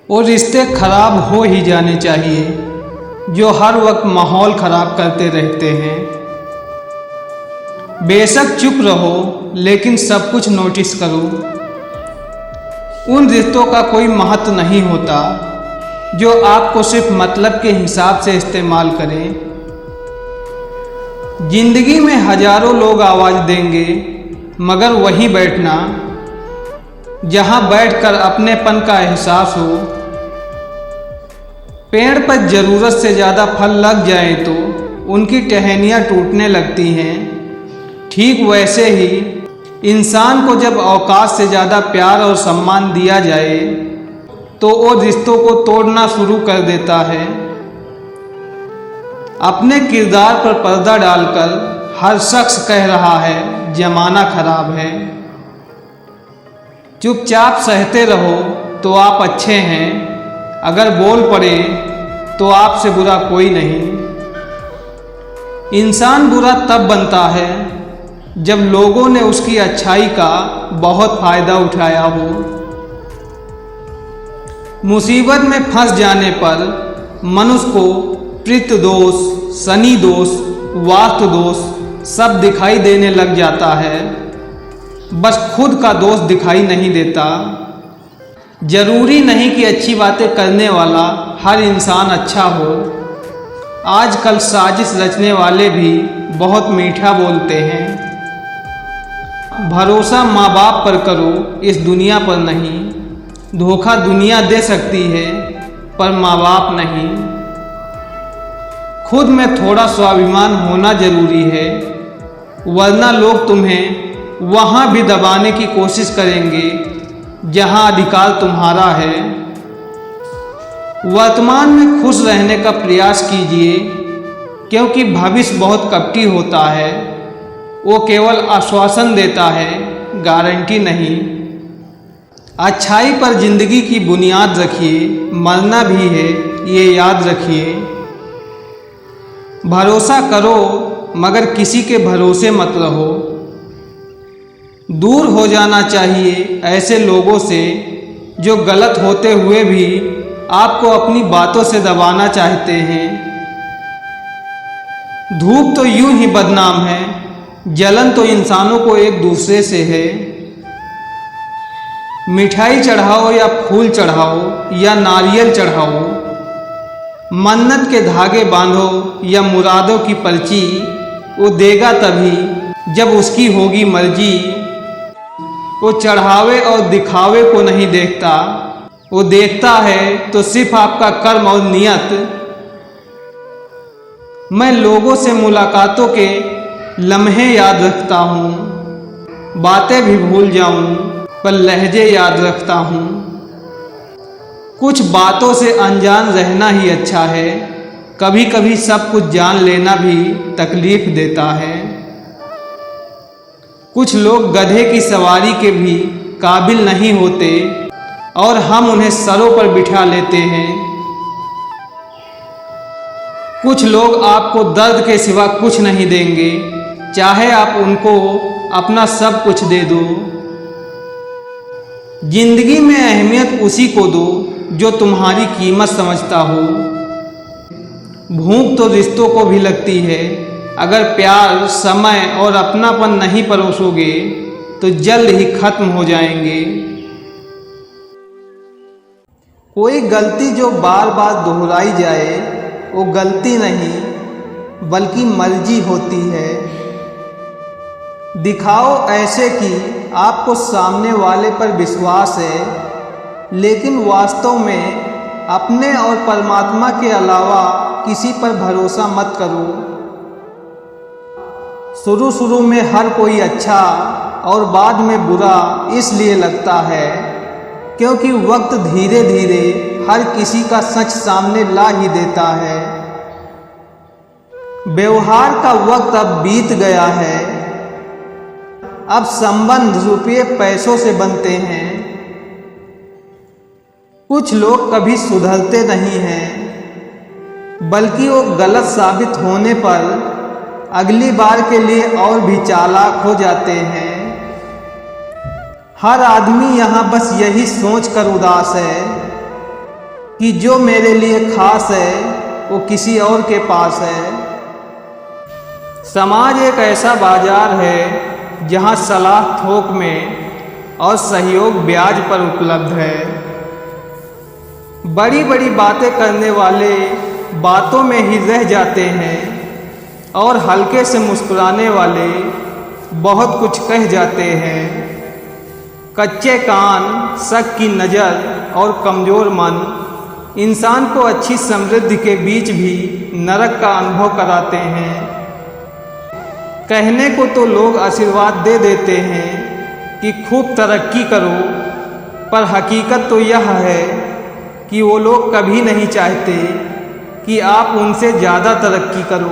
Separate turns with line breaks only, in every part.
और रिश्ते खराब हो ही जाने चाहिए जो हर वक्त माहौल खराब करते रहते हैं। बेशक चुप रहो लेकिन सब कुछ नोटिस करो। उन रिश्तों का कोई महत्व नहीं होता जो आपको सिर्फ मतलब के हिसाब से इस्तेमाल करें। जिंदगी में हजारों लोग आवाज़ देंगे मगर वहीं बैठना जहां बैठकर अपनेपन का एहसास हो। पेड़ पर ज़रूरत से ज़्यादा फल लग जाए तो उनकी टहनियाँ टूटने लगती हैं। ठीक वैसे ही इंसान को जब औकात से ज़्यादा प्यार और सम्मान दिया जाए तो वो रिश्तों को तोड़ना शुरू कर देता है। अपने किरदार पर पर्दा डालकर हर शख्स कह रहा है जमाना खराब है। चुपचाप सहते रहो तो आप अच्छे हैं, अगर बोल पड़े तो आपसे बुरा कोई नहीं। इंसान बुरा तब बनता है जब लोगों ने उसकी अच्छाई का बहुत फायदा उठाया हो। मुसीबत में फंस जाने पर मनुष्य को पितृ दोष, शनि दोष, वास्तु दोष सब दिखाई देने लग जाता है, बस खुद का दोष दिखाई नहीं देता। जरूरी नहीं कि अच्छी बातें करने वाला हर इंसान अच्छा हो। आजकल साजिश रचने वाले भी बहुत मीठा बोलते हैं। भरोसा माँ बाप पर करो, इस दुनिया पर नहीं। धोखा दुनिया दे सकती है पर माँ बाप नहीं। खुद में थोड़ा स्वाभिमान होना जरूरी है, वरना लोग तुम्हें वहाँ भी दबाने की कोशिश करेंगे जहाँ अधिकार तुम्हारा है। वर्तमान में खुश रहने का प्रयास कीजिए क्योंकि भविष्य बहुत कपटी होता है। वो केवल आश्वासन देता है, गारंटी नहीं। अच्छाई पर जिंदगी की बुनियाद रखिए, मरना भी है ये याद रखिए। भरोसा करो मगर किसी के भरोसे मत रहो। दूर हो जाना चाहिए ऐसे लोगों से जो गलत होते हुए भी आपको अपनी बातों से दबाना चाहते हैं। धूप तो यूं ही बदनाम है, जलन तो इंसानों को एक दूसरे से है। मिठाई चढ़ाओ या फूल चढ़ाओ या नारियल चढ़ाओ, मन्नत के धागे बांधो या मुरादों की पर्ची, वो देगा तभी जब उसकी होगी मर्जी। वो चढ़ावे और दिखावे को नहीं देखता, वो देखता है तो सिर्फ आपका कर्म और नियत। मैं लोगों से मुलाकातों के लम्हे याद रखता हूँ, बातें भी भूल जाऊँ पर लहजे याद रखता हूँ। कुछ बातों से अनजान रहना ही अच्छा है, कभी कभी सब कुछ जान लेना भी तकलीफ देता है। कुछ लोग गधे की सवारी के भी काबिल नहीं होते और हम उन्हें सरों पर बिठा लेते हैं। कुछ लोग आपको दर्द के सिवा कुछ नहीं देंगे, चाहे आप उनको अपना सब कुछ दे दो। जिंदगी में अहमियत उसी को दो जो तुम्हारी कीमत समझता हो। भूख तो रिश्तों को भी लगती है, अगर प्यार, समय और अपनापन नहीं परोसोगे तो जल्द ही खत्म हो जाएंगे। कोई गलती जो बार बार दोहराई जाए वो गलती नहीं बल्कि मर्जी होती है। दिखाओ ऐसे कि आपको सामने वाले पर विश्वास है, लेकिन वास्तव में अपने और परमात्मा के अलावा किसी पर भरोसा मत करो। शुरू में हर कोई अच्छा और बाद में बुरा इसलिए लगता है क्योंकि वक्त धीरे धीरे हर किसी का सच सामने ला ही देता है। व्यवहार का वक्त अब बीत गया है, अब संबंध रुपये पैसों से बनते हैं। कुछ लोग कभी सुधरते नहीं हैं, बल्कि वो गलत साबित होने पर अगली बार के लिए और भी चालाक हो जाते हैं। हर आदमी यहाँ बस यही सोच कर उदास है कि जो मेरे लिए खास है वो किसी और के पास है। समाज एक ऐसा बाजार है जहाँ सलाह थोक में और सहयोग ब्याज पर उपलब्ध है। बड़ी बड़ी बातें करने वाले बातों में ही रह जाते हैं और हल्के से मुस्कुराने वाले बहुत कुछ कह जाते हैं। कच्चे कान, शक की नज़र और कमज़ोर मन इंसान को अच्छी समृद्धि के बीच भी नरक का अनुभव कराते हैं। कहने को तो लोग आशीर्वाद दे देते हैं कि खूब तरक्की करो, पर हकीकत तो यह है कि वो लोग कभी नहीं चाहते कि आप उनसे ज़्यादा तरक्की करो।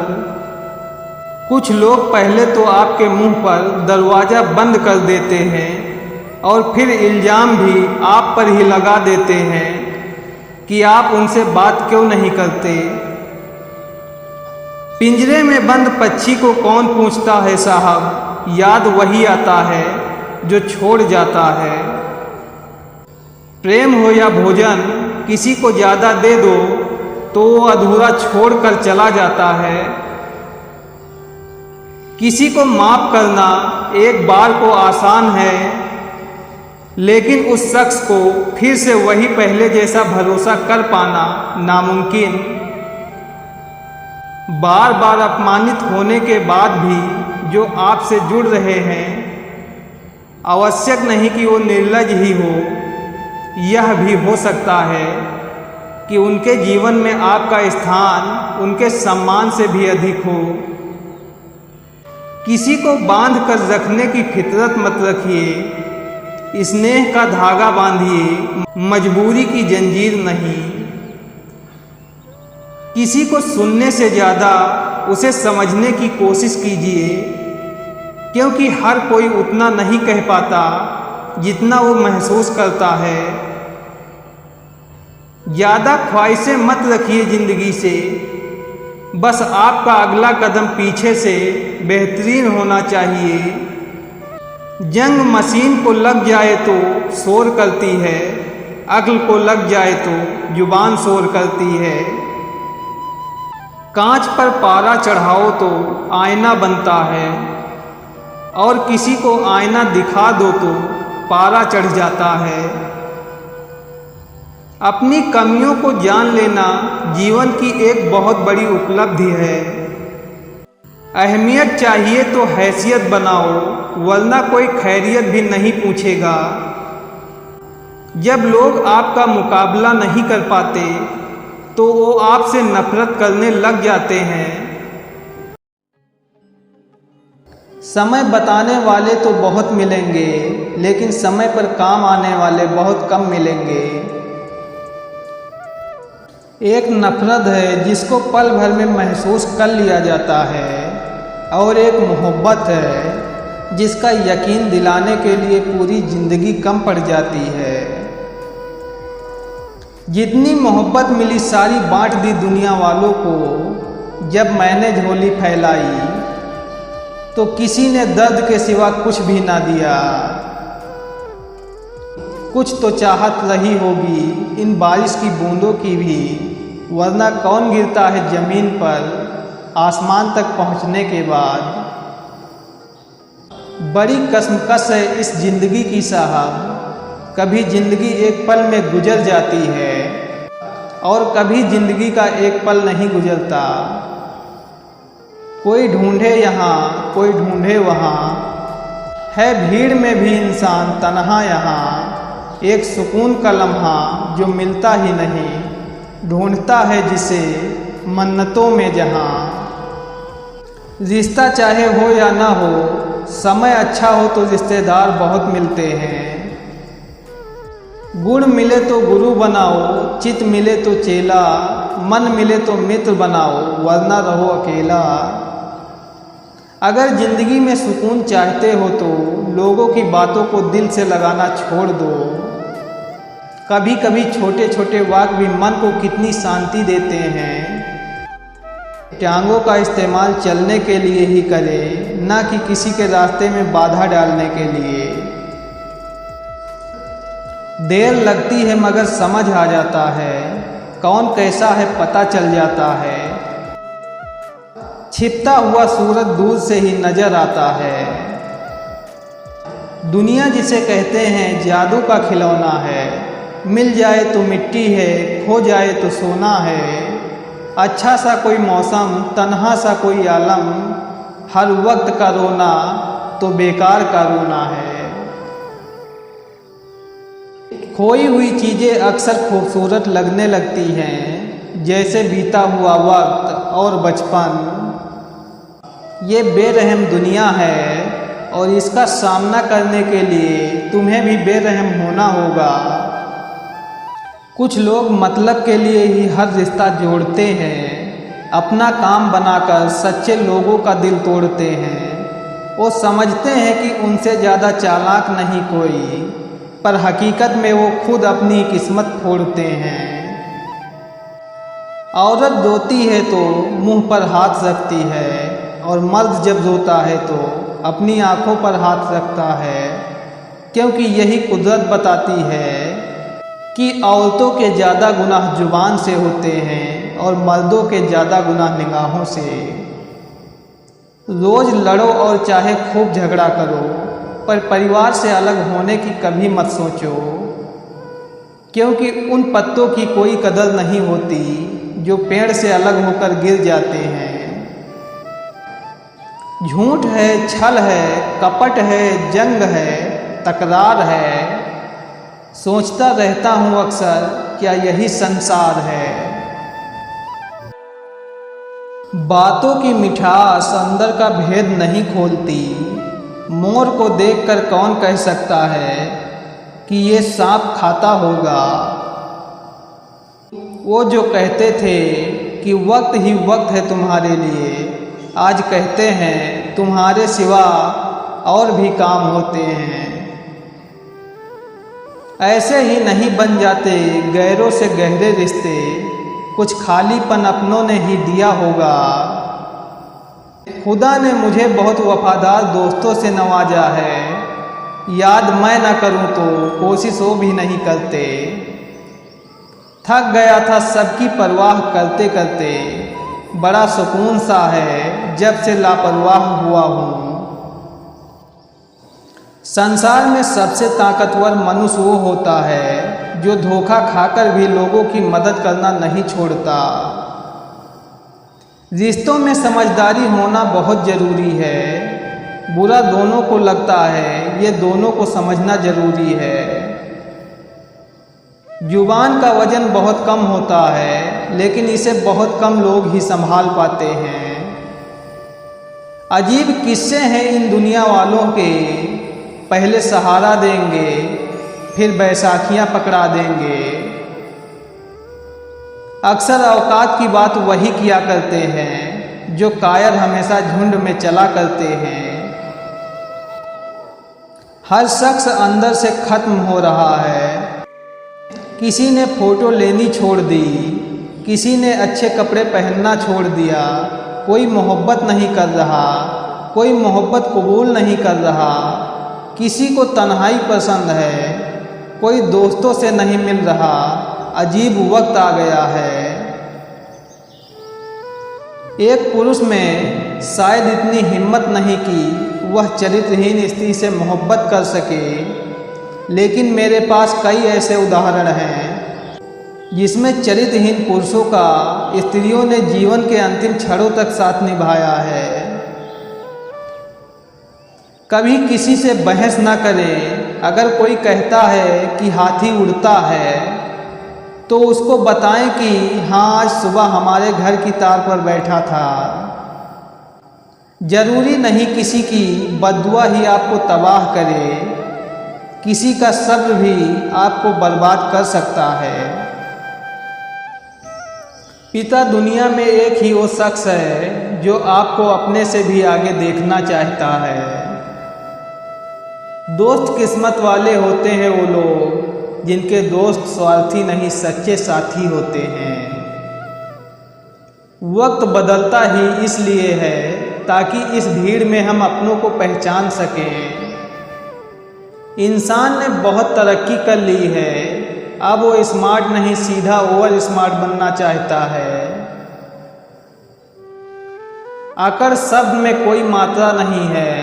कुछ लोग पहले तो आपके मुंह पर दरवाज़ा बंद कर देते हैं और फिर इल्ज़ाम भी आप पर ही लगा देते हैं कि आप उनसे बात क्यों नहीं करते। पिंजरे में बंद पक्षी को कौन पूछता है साहब, याद वही आता है जो छोड़ जाता है। प्रेम हो या भोजन, किसी को ज़्यादा दे दो तो वो अधूरा छोड़कर चला जाता है। किसी को माफ़ करना एक बार को आसान है, लेकिन उस शख्स को फिर से वही पहले जैसा भरोसा कर पाना नामुमकिन। बार बार अपमानित होने के बाद भी जो आपसे जुड़ रहे हैं, आवश्यक नहीं कि वो निर्लज ही हो। यह भी हो सकता है कि उनके जीवन में आपका स्थान उनके सम्मान से भी अधिक हो। किसी को बांध कर रखने की फितरत मत रखिए, स्नेह का धागा बांधिए, मजबूरी की जंजीर नहीं। किसी को सुनने से ज़्यादा उसे समझने की कोशिश कीजिए, क्योंकि हर कोई उतना नहीं कह पाता जितना वो महसूस करता है। ज़्यादा ख्वाहिशें मत रखिए ज़िंदगी से, बस आपका अगला कदम पीछे से बेहतरीन होना चाहिए। जंग मशीन को लग जाए तो शोर करती है, अक्ल को लग जाए तो जुबान शोर करती है। कांच पर पारा चढ़ाओ तो आईना बनता है, और किसी को आईना दिखा दो तो पारा चढ़ जाता है। अपनी कमियों को जान लेना जीवन की एक बहुत बड़ी उपलब्धि है। अहमियत चाहिए तो हैसियत बनाओ, वरना कोई खैरियत भी नहीं पूछेगा। जब लोग आपका मुकाबला नहीं कर पाते तो वो आपसे नफरत करने लग जाते हैं। समय बताने वाले तो बहुत मिलेंगे, लेकिन समय पर काम आने वाले बहुत कम मिलेंगे। एक नफरत है जिसको पल भर में महसूस कर लिया जाता है, और एक मोहब्बत है जिसका यकीन दिलाने के लिए पूरी ज़िंदगी कम पड़ जाती है। जितनी मोहब्बत मिली सारी बांट दी दुनिया वालों को। जब मैंने झोली फैलाई तो किसी ने दर्द के सिवा कुछ भी ना दिया। कुछ तो चाहत रही होगी इन बारिश की बूंदों की भी, वरना कौन गिरता है ज़मीन पर आसमान तक पहुंचने के बाद। बड़ी कसमकस है इस ज़िंदगी की साहब, कभी ज़िंदगी एक पल में गुजर जाती है और कभी ज़िंदगी का एक पल नहीं गुजरता। कोई ढूंढे यहाँ, कोई ढूंढे वहाँ, है भीड़ में भी इंसान तन्हा यहाँ। एक सुकून का लम्हा जो मिलता ही नहीं, ढूंढता है जिसे मन्नतों में जहाँ। रिश्ता चाहे हो या ना हो, समय अच्छा हो तो रिश्तेदार बहुत मिलते हैं। गुण मिले तो गुरु बनाओ, चित मिले तो चेला, मन मिले तो मित्र बनाओ, वरना रहो अकेला। अगर ज़िंदगी में सुकून चाहते हो तो लोगों की बातों को दिल से लगाना छोड़ दो। कभी कभी छोटे छोटे वाक्य भी मन को कितनी शांति देते हैं। टांगों का इस्तेमाल चलने के लिए ही करें, ना कि किसी के रास्ते में बाधा डालने के लिए। देर लगती है मगर समझ आ जाता है, कौन कैसा है पता चल जाता है। छिपता हुआ सूरज दूर से ही नजर आता है। दुनिया जिसे कहते हैं जादू का खिलौना है, मिल जाए तो मिट्टी है, खो जाए तो सोना है। अच्छा सा कोई मौसम, तन्हा सा कोई आलम, हर वक्त का रोना तो बेकार का रोना है। खोई हुई चीज़ें अक्सर खूबसूरत लगने लगती हैं, जैसे बीता हुआ वक्त और बचपन। ये बेरहम दुनिया है और इसका सामना करने के लिए तुम्हें भी बेरहम होना होगा। कुछ लोग मतलब के लिए ही हर रिश्ता जोड़ते हैं, अपना काम बनाकर सच्चे लोगों का दिल तोड़ते हैं। वो समझते हैं कि उनसे ज़्यादा चालाक नहीं कोई, पर हकीकत में वो खुद अपनी किस्मत फोड़ते हैं। औरत रोती है तो मुंह पर हाथ रखती है, और मर्द जब रोता है तो अपनी आंखों पर हाथ रखता है, क्योंकि यही कुदरत बताती है कि औरतों के ज़्यादा गुनाह जुबान से होते हैं और मर्दों के ज़्यादा गुनाह निगाहों से। रोज़ लड़ो और चाहे खूब झगड़ा करो, पर परिवार से अलग होने की कभी मत सोचो, क्योंकि उन पत्तों की कोई कदर नहीं होती जो पेड़ से अलग होकर गिर जाते हैं। झूठ है, छल है, कपट है, जंग है, तकरार है। सोचता रहता हूँ अक्सर, क्या यही संसार है। बातों की मिठास अंदर का भेद नहीं खोलती। मोर को देखकर कौन कह सकता है कि ये सांप खाता होगा। वो जो कहते थे कि वक्त ही वक्त है तुम्हारे लिए, आज कहते हैं तुम्हारे सिवा और भी काम होते हैं। ऐसे ही नहीं बन जाते गैरों से गहरे रिश्ते, कुछ खालीपन अपनों ने ही दिया होगा। खुदा ने मुझे बहुत वफादार दोस्तों से नवाजा है, याद मैं न करूं तो कोशिश वो भी नहीं करते। थक गया था सबकी परवाह करते करते, बड़ा सुकून सा है जब से लापरवाह हुआ हूँ। संसार में सबसे ताकतवर मनुष्य वो होता है जो धोखा खाकर भी लोगों की मदद करना नहीं छोड़ता। रिश्तों में समझदारी होना बहुत ज़रूरी है। बुरा दोनों को लगता है, ये दोनों को समझना ज़रूरी है। जुबान का वजन बहुत कम होता है, लेकिन इसे बहुत कम लोग ही संभाल पाते हैं। अजीब किस्से हैं इन दुनिया वालों के, पहले सहारा देंगे फिर बैसाखियाँ पकड़ा देंगे। अक्सर औकात की बात वही किया करते हैं जो कायर हमेशा झुंड में चला करते हैं। हर शख्स अंदर से खत्म हो रहा है। किसी ने फोटो लेनी छोड़ दी, किसी ने अच्छे कपड़े पहनना छोड़ दिया। कोई मोहब्बत नहीं कर रहा, कोई मोहब्बत कबूल नहीं कर रहा। किसी को तन्हाई पसंद है, कोई दोस्तों से नहीं मिल रहा। अजीब वक्त आ गया है। एक पुरुष में शायद इतनी हिम्मत नहीं कि वह चरित्रहीन स्त्री से मोहब्बत कर सके, लेकिन मेरे पास कई ऐसे उदाहरण हैं जिसमें चरित्रहीन पुरुषों का स्त्रियों ने जीवन के अंतिम क्षणों तक साथ निभाया है। कभी किसी से बहस न करें। अगर कोई कहता है कि हाथी उड़ता है, तो उसको बताएं कि हाँ, आज सुबह हमारे घर की तार पर बैठा था। जरूरी नहीं किसी की बद्दुआ ही आपको तबाह करे, किसी का सब्र भी आपको बर्बाद कर सकता है। पिता दुनिया में एक ही वो शख्स है जो आपको अपने से भी आगे देखना चाहता है। दोस्त किस्मत वाले होते हैं वो लोग जिनके दोस्त स्वार्थी नहीं सच्चे साथी होते हैं। वक्त बदलता ही इसलिए है ताकि इस भीड़ में हम अपनों को पहचान सकें। इंसान ने बहुत तरक्की कर ली है, अब वो स्मार्ट नहीं सीधा ओवर स्मार्ट बनना चाहता है। अगर शब्द में कोई मात्रा नहीं है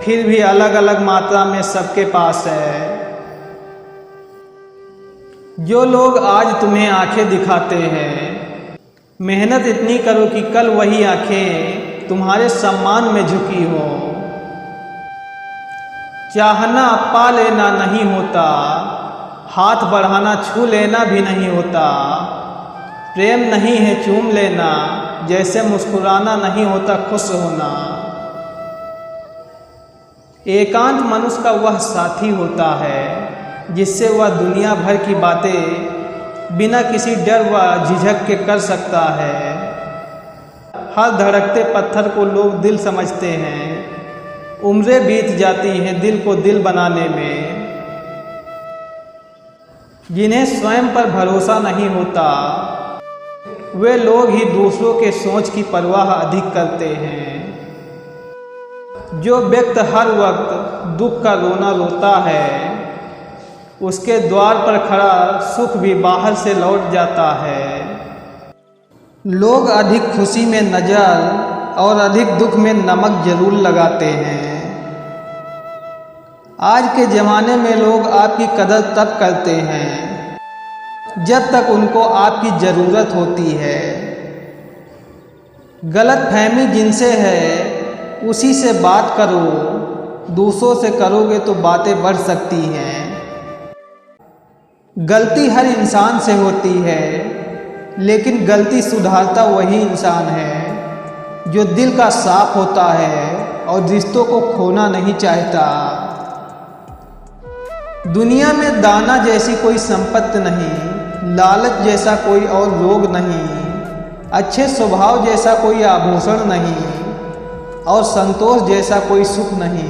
फिर भी अलग अलग मात्रा में सबके पास है। जो लोग आज तुम्हें आंखें दिखाते हैं, मेहनत इतनी करो कि कल वही आंखें तुम्हारे सम्मान में झुकी हो। चाहना पा लेना नहीं होता, हाथ बढ़ाना छू लेना भी नहीं होता। प्रेम नहीं है चूम लेना, जैसे मुस्कुराना नहीं होता खुश होना। एकांत मनुष्य का वह साथी होता है जिससे वह दुनिया भर की बातें बिना किसी डर व झिझक के कर सकता है। हर धड़कते पत्थर को लोग दिल समझते हैं, उम्रें बीत जाती हैं दिल को दिल बनाने में। जिन्हें स्वयं पर भरोसा नहीं होता वे लोग ही दूसरों के सोच की परवाह अधिक करते हैं। जो व्यक्ति हर वक्त दुख का रोना रोता है, उसके द्वार पर खड़ा सुख भी बाहर से लौट जाता है। लोग अधिक खुशी में नजर और अधिक दुख में नमक जरूर लगाते हैं। आज के ज़माने में लोग आपकी कदर तब करते हैं जब तक उनको आपकी ज़रूरत होती है। गलत फहमी जिनसे है उसी से बात करो, दूसरों से करोगे तो बातें बढ़ सकती हैं। गलती हर इंसान से होती है, लेकिन गलती सुधारता वही इंसान है जो दिल का साफ होता है और रिश्तों को खोना नहीं चाहता। दुनिया में दाना जैसी कोई संपत्ति नहीं, लालच जैसा कोई और रोग नहीं, अच्छे स्वभाव जैसा कोई आभूषण नहीं और संतोष जैसा कोई सुख नहीं।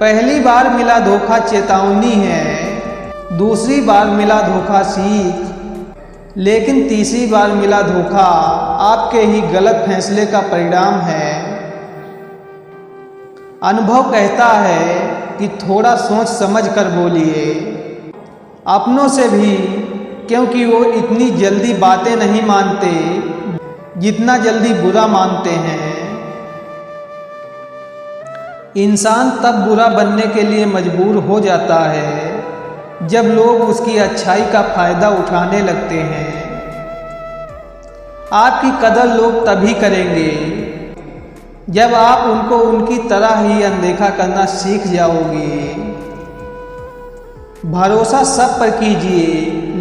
पहली बार मिला धोखा चेतावनी है, दूसरी बार मिला धोखा सीख, लेकिन तीसरी बार मिला धोखा आपके ही गलत फैसले का परिणाम है। अनुभव कहता है कि थोड़ा सोच समझ कर बोलिए, अपनों से भी, क्योंकि वो इतनी जल्दी बातें नहीं मानते जितना जल्दी बुरा मानते हैं। इंसान तब बुरा बनने के लिए मजबूर हो जाता है जब लोग उसकी अच्छाई का फायदा उठाने लगते हैं। आपकी कदर लोग तभी करेंगे जब आप उनको उनकी तरह ही अनदेखा करना सीख जाओगे। भरोसा सब पर कीजिए,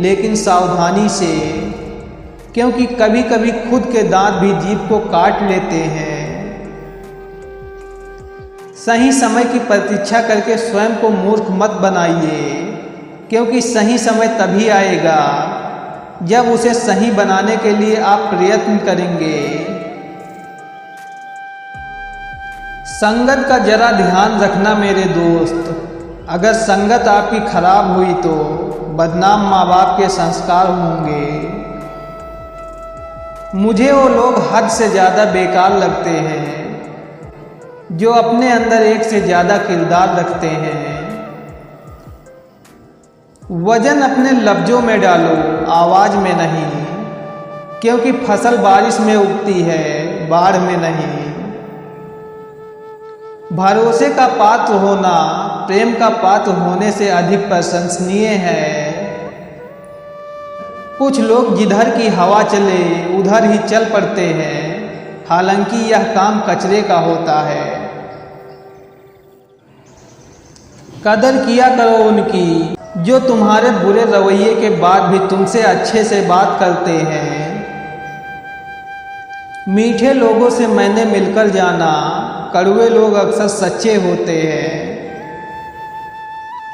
लेकिन सावधानी से, क्योंकि कभी कभी खुद के दांत भी जीभ को काट लेते हैं। सही समय की प्रतीक्षा करके स्वयं को मूर्ख मत बनाइए, क्योंकि सही समय तभी आएगा जब उसे सही बनाने के लिए आप प्रयत्न करेंगे। संगत का जरा ध्यान रखना मेरे दोस्त, अगर संगत आपकी खराब हुई तो बदनाम माँ बाप के संस्कार होंगे। मुझे वो लोग हद से ज़्यादा बेकार लगते हैं जो अपने अंदर एक से ज़्यादा किरदार रखते हैं। वजन अपने लफ्ज़ों में डालो, आवाज़ में नहीं, क्योंकि फसल बारिश में उगती है, बाढ़ में नहीं। भरोसे का पात्र होना प्रेम का पात्र होने से अधिक प्रशंसनीय है। कुछ लोग जिधर की हवा चले उधर ही चल पड़ते हैं, हालांकि यह काम कचरे का होता है। कदर किया करो उनकी जो तुम्हारे बुरे रवैये के बाद भी तुमसे अच्छे से बात करते हैं। मीठे लोगों से मैंने मिलकर जाना, कड़वे लोग अक्सर सच्चे होते हैं।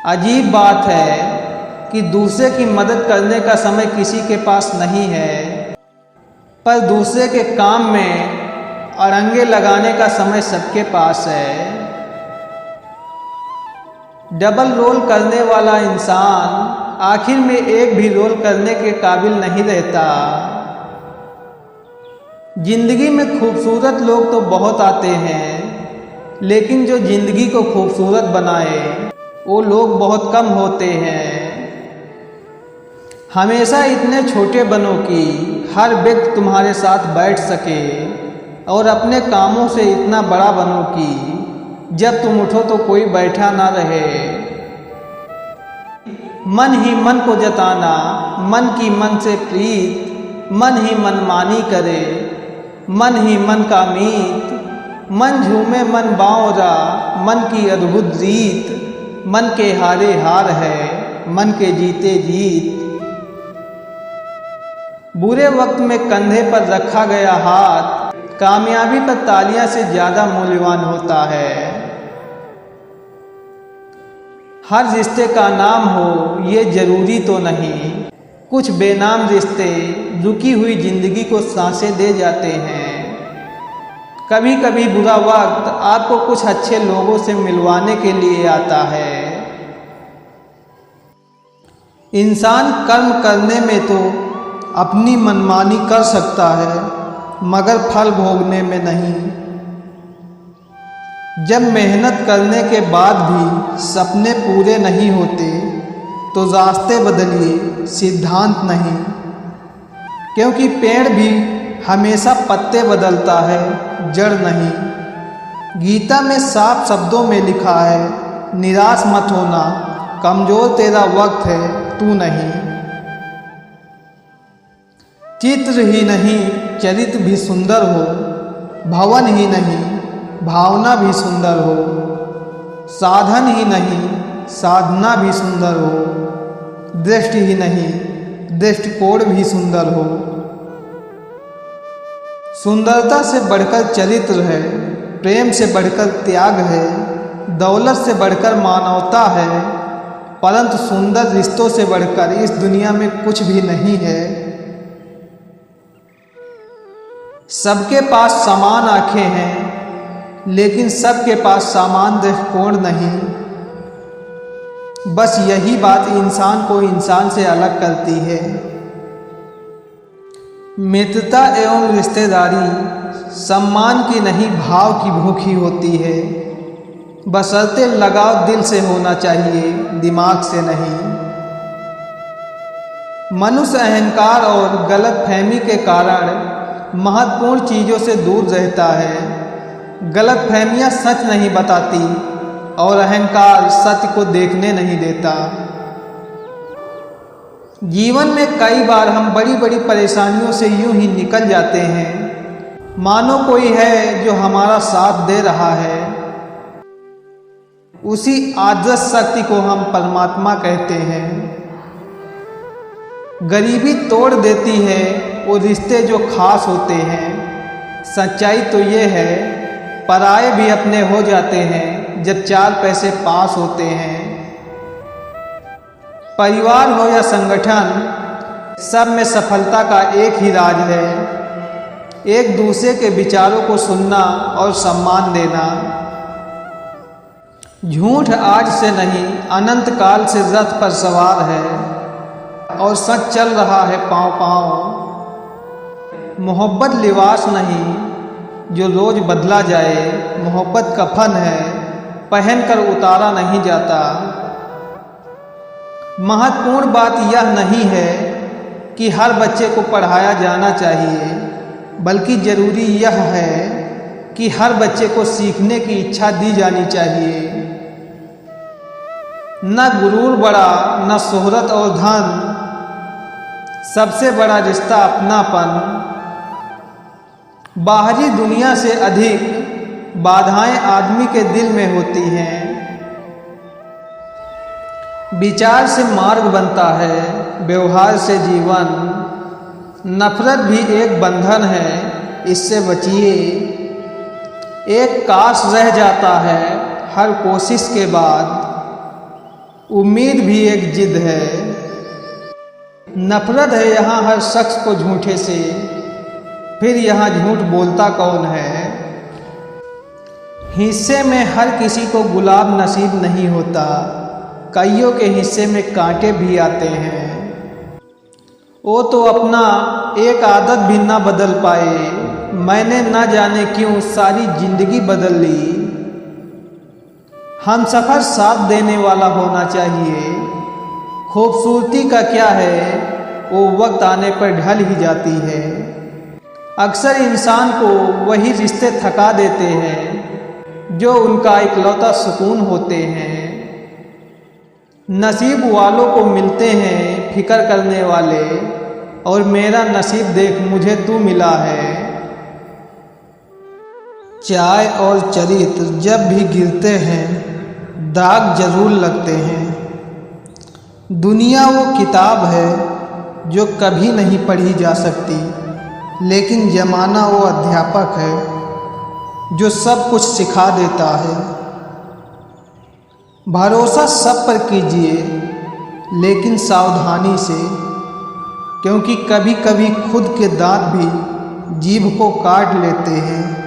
अजीब बात है कि दूसरे की मदद करने का समय किसी के पास नहीं है, पर दूसरे के काम में अड़ंगे लगाने का समय सबके पास है। डबल रोल करने वाला इंसान आखिर में एक भी रोल करने के काबिल नहीं रहता। जिंदगी में खूबसूरत लोग तो बहुत आते हैं, लेकिन जो जिंदगी को खूबसूरत बनाए वो लोग बहुत कम होते हैं। हमेशा इतने छोटे बनो कि हर व्यक्ति तुम्हारे साथ बैठ सके और अपने कामों से इतना बड़ा बनो कि जब तुम उठो तो कोई बैठा ना रहे। मन ही मन को जताना, मन की मन से प्रीत, मन ही मनमानी करे, मन ही मन का मीत, मन झूमे मन बावरा, मन की अद्भुत रीत, मन के हारे हार है, मन के जीते जीत। बुरे वक्त में कंधे पर रखा गया हाथ कामयाबी पर तालियां से ज्यादा मूल्यवान होता है। हर रिश्ते का नाम हो ये जरूरी तो नहीं, कुछ बेनाम रिश्ते रुकी हुई जिंदगी को सांसें दे जाते हैं। कभी कभी बुरा वक्त आपको कुछ अच्छे लोगों से मिलवाने के लिए आता है। इंसान कर्म करने में तो अपनी मनमानी कर सकता है, मगर फल भोगने में नहीं। जब मेहनत करने के बाद भी सपने पूरे नहीं होते तो रास्ते बदलिए, सिद्धांत नहीं। क्योंकि पेड़ भी हमेशा पत्ते बदलता है, जड़ नहीं। गीता में साफ शब्दों में लिखा है, निराश मत होना, कमजोर तेरा वक्त है, तू नहीं। चित्र ही नहीं चरित्र भी सुंदर हो, भवन ही नहीं भावना भी सुंदर हो, साधन ही नहीं साधना भी सुंदर हो, दृष्टि ही नहीं दृष्टिकोण भी सुंदर हो। सुंदरता से बढ़कर चरित्र है, प्रेम से बढ़कर त्याग है, दौलत से बढ़कर मानवता है, परंतु सुंदर रिश्तों से बढ़कर इस दुनिया में कुछ भी नहीं है। सबके पास समान आंखें हैं, लेकिन सबके पास समान दृष्टिकोण नहीं। बस यही बात इंसान को इंसान से अलग करती है। मित्रता एवं रिश्तेदारी सम्मान की नहीं भाव की भूखी होती है। बशर्ते लगाव दिल से होना चाहिए, दिमाग से नहीं। मनुष्य अहंकार और गलतफहमी के कारण महत्वपूर्ण चीज़ों से दूर रहता है। गलतफहमियां सच नहीं बताती और अहंकार सत्य को देखने नहीं देता। जीवन में कई बार हम बड़ी बड़ी परेशानियों से यूं ही निकल जाते हैं, मानो कोई है जो हमारा साथ दे रहा है। उसी आदर्श शक्ति को हम परमात्मा कहते हैं। गरीबी तोड़ देती है वो रिश्ते जो खास होते हैं। सच्चाई तो ये है, पराये भी अपने हो जाते हैं जब चार पैसे पास होते हैं। परिवार हो या संगठन, सब में सफलता का एक ही राज है, एक दूसरे के विचारों को सुनना और सम्मान देना। झूठ आज से नहीं, अनंत काल से रथ पर सवार है और सच चल रहा है पांव पांव। मोहब्बत लिबास नहीं जो रोज बदला जाए, मोहब्बत कफन है पहनकर उतारा नहीं जाता। महत्वपूर्ण बात यह नहीं है कि हर बच्चे को पढ़ाया जाना चाहिए, बल्कि जरूरी यह है कि हर बच्चे को सीखने की इच्छा दी जानी चाहिए। न गुरूर बड़ा, न शोहरत और धन, सबसे बड़ा रिश्ता अपनापन। बाहरी दुनिया से अधिक बाधाएं आदमी के दिल में होती हैं। विचार से मार्ग बनता है, व्यवहार से जीवन। नफरत भी एक बंधन है, इससे बचिए। एक काश रह जाता है हर कोशिश के बाद, उम्मीद भी एक जिद है। नफरत है यहाँ हर शख्स को झूठे से, फिर यहाँ झूठ बोलता कौन है। हिस्से में हर किसी को गुलाब नसीब नहीं होता, कईयों के हिस्से में कांटे भी आते हैं। वो तो अपना एक आदत भी ना बदल पाए, मैंने ना जाने क्यों सारी जिंदगी बदल ली। हम सफ़र साथ देने वाला होना चाहिए। खूबसूरती का क्या है, वो वक्त आने पर ढल ही जाती है। अक्सर इंसान को वही रिश्ते थका देते हैं जो उनका इकलौता सुकून होते हैं। नसीब वालों को मिलते हैं फिक्र करने वाले, और मेरा नसीब देख मुझे तू मिला है। चाय और चरित्र जब भी गिरते हैं दाग जरूर लगते हैं। दुनिया वो किताब है जो कभी नहीं पढ़ी जा सकती, लेकिन ज़माना वो अध्यापक है जो सब कुछ सिखा देता है। भरोसा सब पर कीजिए लेकिन सावधानी से, क्योंकि कभी कभी खुद के दांत भी जीभ को काट लेते हैं।